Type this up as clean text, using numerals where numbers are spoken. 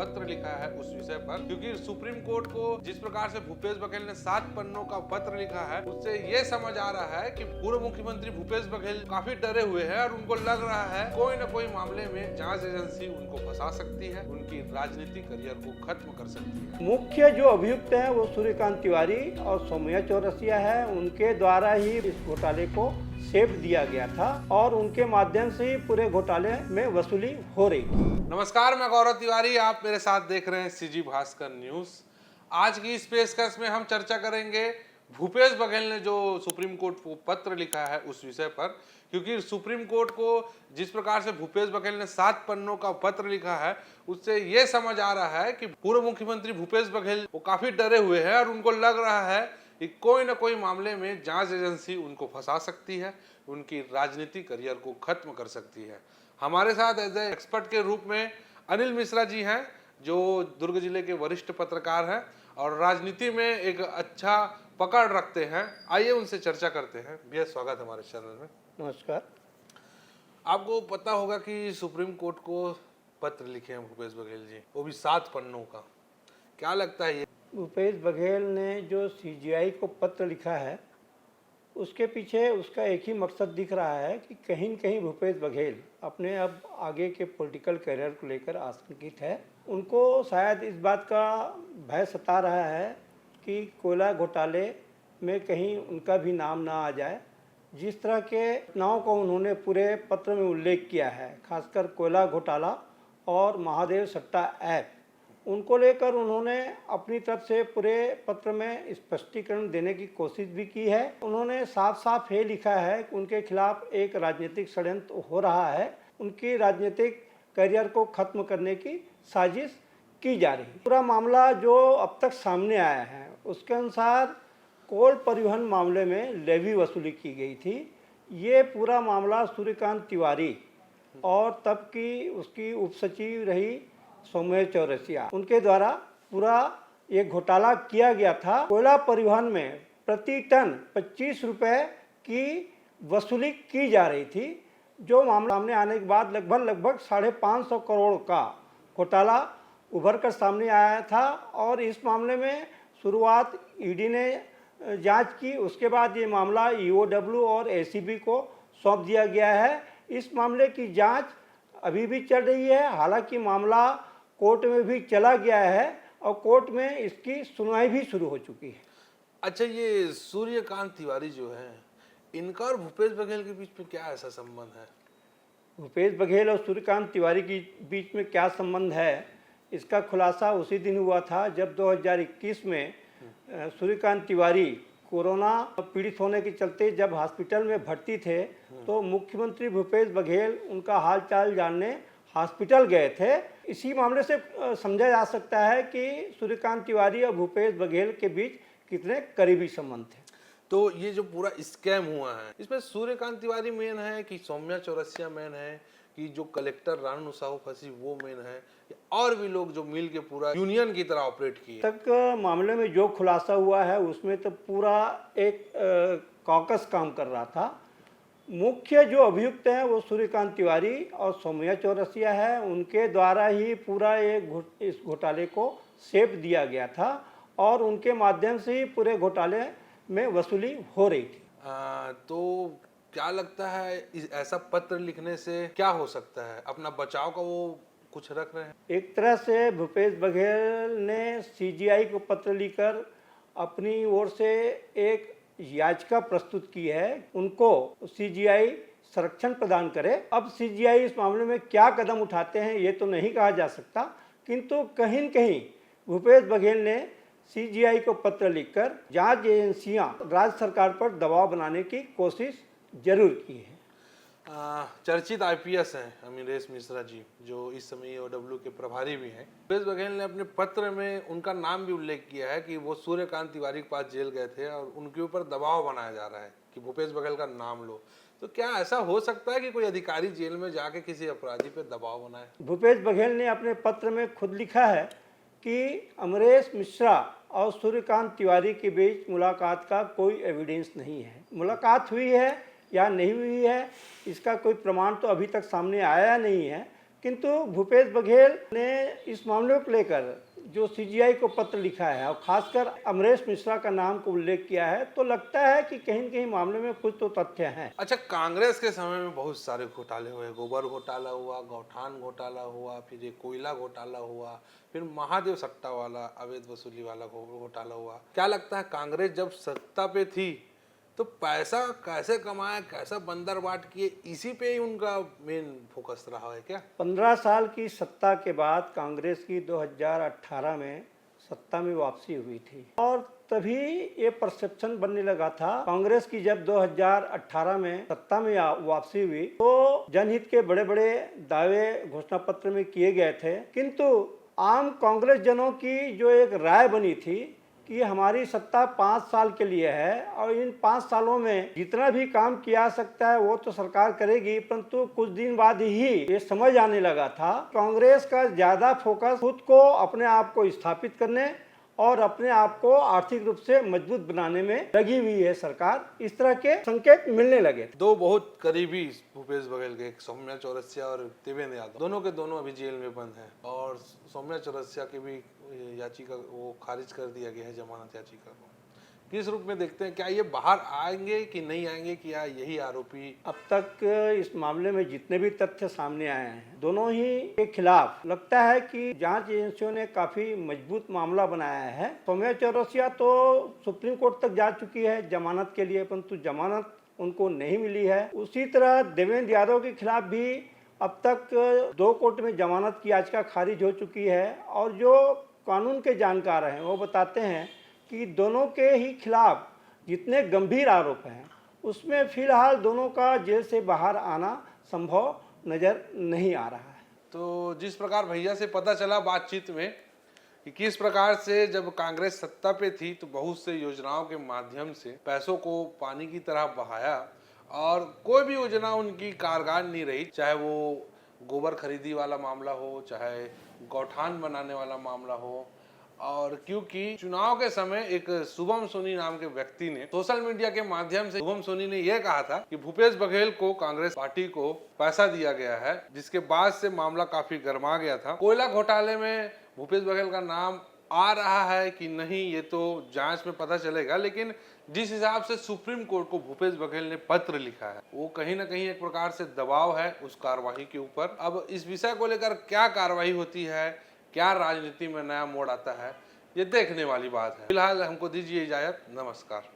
पत्र लिखा है उस विषय पर, क्योंकि सुप्रीम कोर्ट को जिस प्रकार से भूपेश बघेल ने 7 पन्नों का पत्र लिखा है, उससे ये समझ आ रहा है कि पूर्व मुख्यमंत्री भूपेश बघेल काफी डरे हुए हैं और उनको लग रहा है कोई न कोई मामले में जांच एजेंसी उनको फंसा सकती है, उनकी राजनीतिक करियर को खत्म कर सकती है। मुख्य जो अभियुक्त हैं वो सूर्यकांत तिवारी और सौम्या चौरसिया है। उनके द्वारा ही इस घोटाले को सेफ दिया गया था और उनके माध्यम से ही पूरे घोटाले में वसूली हो रही है। नमस्कार, मैं गौरव तिवारी, आप मेरे साथ देख रहे हैं सीजी भास्कर न्यूज। आज की इस पेशकश में हम चर्चा करेंगे भूपेश बघेल ने जो सुप्रीम कोर्ट को पत्र लिखा है उस विषय पर, क्योंकि सुप्रीम कोर्ट को जिस प्रकार से भूपेश बघेल ने 7 पन्नों का पत्र लिखा है, उससे ये समझ आ रहा है कि पूर्व मुख्यमंत्री भूपेश बघेल वो काफी डरे हुए हैं और उनको लग रहा है कि कोई न कोई मामले में जांच एजेंसी उनको फंसा सकती है, उनकी राजनीतिक करियर को खत्म कर सकती है। हमारे साथ एज ए एक्सपर्ट के रूप में अनिल मिश्रा जी हैं, जो दुर्ग जिले के वरिष्ठ पत्रकार हैं और राजनीति में एक अच्छा पकड़ रखते हैं। आइए उनसे चर्चा करते हैं। भैया, स्वागत है हमारे चैनल में। नमस्कार। आपको पता होगा कि सुप्रीम कोर्ट को पत्र लिखे हैं भूपेश बघेल जी, वो भी 7 पन्नों का। क्या लगता है ये भूपेश बघेल ने जो सीजीआई को पत्र लिखा है, उसके पीछे उसका एक ही मकसद दिख रहा है कि कहीं न कहीं भूपेश बघेल अपने अब आगे के पॉलिटिकल करियर को लेकर आशंकित है। उनको शायद इस बात का भय सता रहा है कि कोयला घोटाले में कहीं उनका भी नाम ना आ जाए। जिस तरह के घटनाओं को उन्होंने पूरे पत्र में उल्लेख किया है, खासकर कोयला घोटाला और महादेव सट्टा ऐप, उनको लेकर उन्होंने अपनी तरफ से पूरे पत्र में स्पष्टीकरण देने की कोशिश भी की है। उन्होंने साफ साफ ये लिखा है कि उनके खिलाफ एक राजनीतिक षड्यंत्र हो रहा है, उनकी राजनीतिक करियर को खत्म करने की साजिश की जा रही है। पूरा मामला जो अब तक सामने आया है उसके अनुसार कोल परिवहन मामले में लेवी वसूली की गई थी। ये पूरा मामला सूर्यकांत तिवारी और तब की उसकी उपसचिव रही सौम्या चौरसिया, उनके द्वारा पूरा ये घोटाला किया गया था। कोयला परिवहन में प्रति टन 25 रुपये की वसूली की जा रही थी, जो मामला सामने आने के बाद लगभग 550 करोड़ का घोटाला उभर कर सामने आया था। और इस मामले में शुरुआत ईडी ने जांच की, उसके बाद ये मामला ईओडब्ल्यू और एसीबी को सौंप दिया गया है। इस मामले की जांच अभी भी चल रही है। हालांकि मामला कोर्ट में भी चला गया है और कोर्ट में इसकी सुनवाई भी शुरू हो चुकी है। अच्छा, ये सूर्यकांत तिवारी जो है, इनका और भूपेश बघेल के बीच में क्या ऐसा संबंध है? भूपेश बघेल और सूर्यकांत तिवारी के बीच में क्या संबंध है, इसका खुलासा उसी दिन हुआ था जब 2021 में सूर्यकांत तिवारी कोरोना पीड़ित होने के चलते जब हॉस्पिटल में भर्ती थे, तो मुख्यमंत्री भूपेश बघेल उनका हालचाल जानने हॉस्पिटल गए थे। इसी मामले से समझा जा सकता है कि सूर्यकांत तिवारी और भूपेश बघेल के बीच कितने करीबी संबंध थे। तो ये जो पूरा स्कैम हुआ है, इसमें सूर्यकांत तिवारी मेन है कि सौम्या चौरसिया मेन है कि जो कलेक्टर रानू साहू फंसी वो मेन है, और भी लोग जो मिल के पूरा यूनियन की तरह ऑपरेट किए? तक मामले में जो खुलासा हुआ है उसमें तो पूरा एक कॉकस काम कर रहा था। मुख्य जो अभियुक्त हैं वो सूर्यकांत तिवारी और सौम्या चौरसिया है। उनके द्वारा ही पूरा इस घोटाले को सेफ दिया गया था और उनके माध्यम से ही पूरे घोटाले में वसूली हो रही थी। तो क्या लगता है ऐसा पत्र लिखने से क्या हो सकता है? अपना बचाव का वो कुछ रख रहे हैं? एक तरह से भूपेश बघेल ने सीजीआई को पत्र लिखकर अपनी ओर से एक याचिका प्रस्तुत की है, उनको सीजीआई संरक्षण प्रदान करे। अब सीजीआई इस मामले में क्या कदम उठाते हैं ये तो नहीं कहा जा सकता, किंतु कहीं न कहीं भूपेश बघेल ने सीजीआई को पत्र लिखकर जांच एजेंसियां राज्य सरकार पर दबाव बनाने की कोशिश जरूर की है। चर्चित आईपीएस हैं अमीरेश मिश्रा जी, जो इस समय ईओडब्ल्यू के प्रभारी भी हैं। भूपेश बघेल ने अपने पत्र में उनका नाम भी उल्लेख किया है कि वो सूर्यकांत तिवारी के पास जेल गए थे और उनके ऊपर दबाव बनाया जा रहा है कि भूपेश बघेल का नाम लो। तो क्या ऐसा हो सकता है कि कोई अधिकारी जेल में जाके किसी अपराधी पे दबाव बनाए? भूपेश बघेल ने अपने पत्र में खुद लिखा है कि अमरेश मिश्रा और सूर्यकांत तिवारी के बीच मुलाकात का कोई एविडेंस नहीं है। मुलाकात हुई है या नहीं हुई है इसका कोई प्रमाण तो अभी तक सामने आया नहीं है, किंतु भूपेश बघेल ने इस मामले को लेकर जो सीजीआई को पत्र लिखा है और खासकर अमरेश मिश्रा का नाम को उल्लेख किया है, तो लगता है कि कहीं न कहीं मामले में कुछ तो तथ्य हैं। अच्छा, कांग्रेस के समय में बहुत सारे घोटाले हुए, गोबर घोटाला हुआ, गौठान घोटाला हुआ, फिर ये कोयला घोटाला हुआ, फिर महादेव सट्टा वाला अवैध वसूली वाला घोटाला हुआ। क्या लगता है कांग्रेस जब सत्ता पे थी तो पैसा कैसे कमाया, कैसा बंदर बाट किए, इसी पे ही उनका मेन फोकस रहा है क्या? 15 साल की सत्ता के बाद कांग्रेस की 2018 में सत्ता में वापसी हुई थी और तभी ये परसेप्शन बनने लगा था। कांग्रेस की जब 2018 में सत्ता में वापसी हुई तो जनहित के बड़े बड़े दावे घोषणा पत्र में किए गए थे, किंतु आम कांग्रेस जनों की जो एक राय बनी थी कि हमारी सत्ता 5 साल के लिए है और इन 5 सालों में जितना भी काम किया सकता है वो तो सरकार करेगी, परंतु कुछ दिन बाद ही ये समझ आने लगा था कांग्रेस का ज्यादा फोकस खुद को अपने आप को स्थापित करने और अपने आप को आर्थिक रूप से मजबूत बनाने में लगी हुई है सरकार। इस तरह के संकेत मिलने लगे। दो बहुत करीबी भूपेश बघेल के, एक सौम्या चौरसिया और देवेंद्र यादव, दोनों के दोनों अभी जेल में बंद हैं और सौम्या चौरसिया की भी याचिका वो खारिज कर दिया गया है, जमानत याचिका को। किस रूप में देखते हैं, क्या ये बाहर आएंगे कि नहीं आएंगे, क्या यही आरोपी? अब तक इस मामले में जितने भी तथ्य सामने आए हैं दोनों ही के खिलाफ लगता है कि जांच एजेंसियों ने काफी मजबूत मामला बनाया है। सौम्या चौरसिया तो सुप्रीम कोर्ट तक जा चुकी है जमानत के लिए, परंतु जमानत उनको नहीं मिली है। उसी तरह देवेंद्र यादव के खिलाफ भी अब तक 2 कोर्ट में जमानत की याचिका खारिज हो चुकी है और जो कानून के जानकार हैं वो बताते हैं कि दोनों के ही खिलाफ जितने गंभीर आरोप हैं उसमें फिलहाल दोनों का जेल से बाहर आना संभव नजर नहीं आ रहा है। तो जिस प्रकार भैया से पता चला बातचीत में कि किस प्रकार से जब कांग्रेस सत्ता पे थी तो बहुत से योजनाओं के माध्यम से पैसों को पानी की तरह बहाया और कोई भी योजना उनकी कारगर नहीं रही, चाहे वो गोबर खरीदी वाला मामला हो, चाहे गौठान बनाने वाला मामला हो। और क्योंकि चुनाव के समय एक शुभम सोनी नाम के व्यक्ति ने सोशल मीडिया के माध्यम से, शुभम सोनी ने यह कहा था कि भूपेश बघेल को कांग्रेस पार्टी को पैसा दिया गया है, जिसके बाद से मामला काफी गर्मा गया था। कोयला घोटाले में भूपेश बघेल का नाम आ रहा है कि नहीं ये तो जांच में पता चलेगा, लेकिन जिस हिसाब से सुप्रीम कोर्ट को भूपेश बघेल ने पत्र लिखा है वो कहीं ना कहीं एक प्रकार से दबाव है उस कार्यवाही के ऊपर। अब इस विषय को लेकर क्या कार्रवाई होती है, क्या राजनीति में नया मोड़ आता है, ये देखने वाली बात है। फिलहाल हमको दीजिए इजाजत, नमस्कार।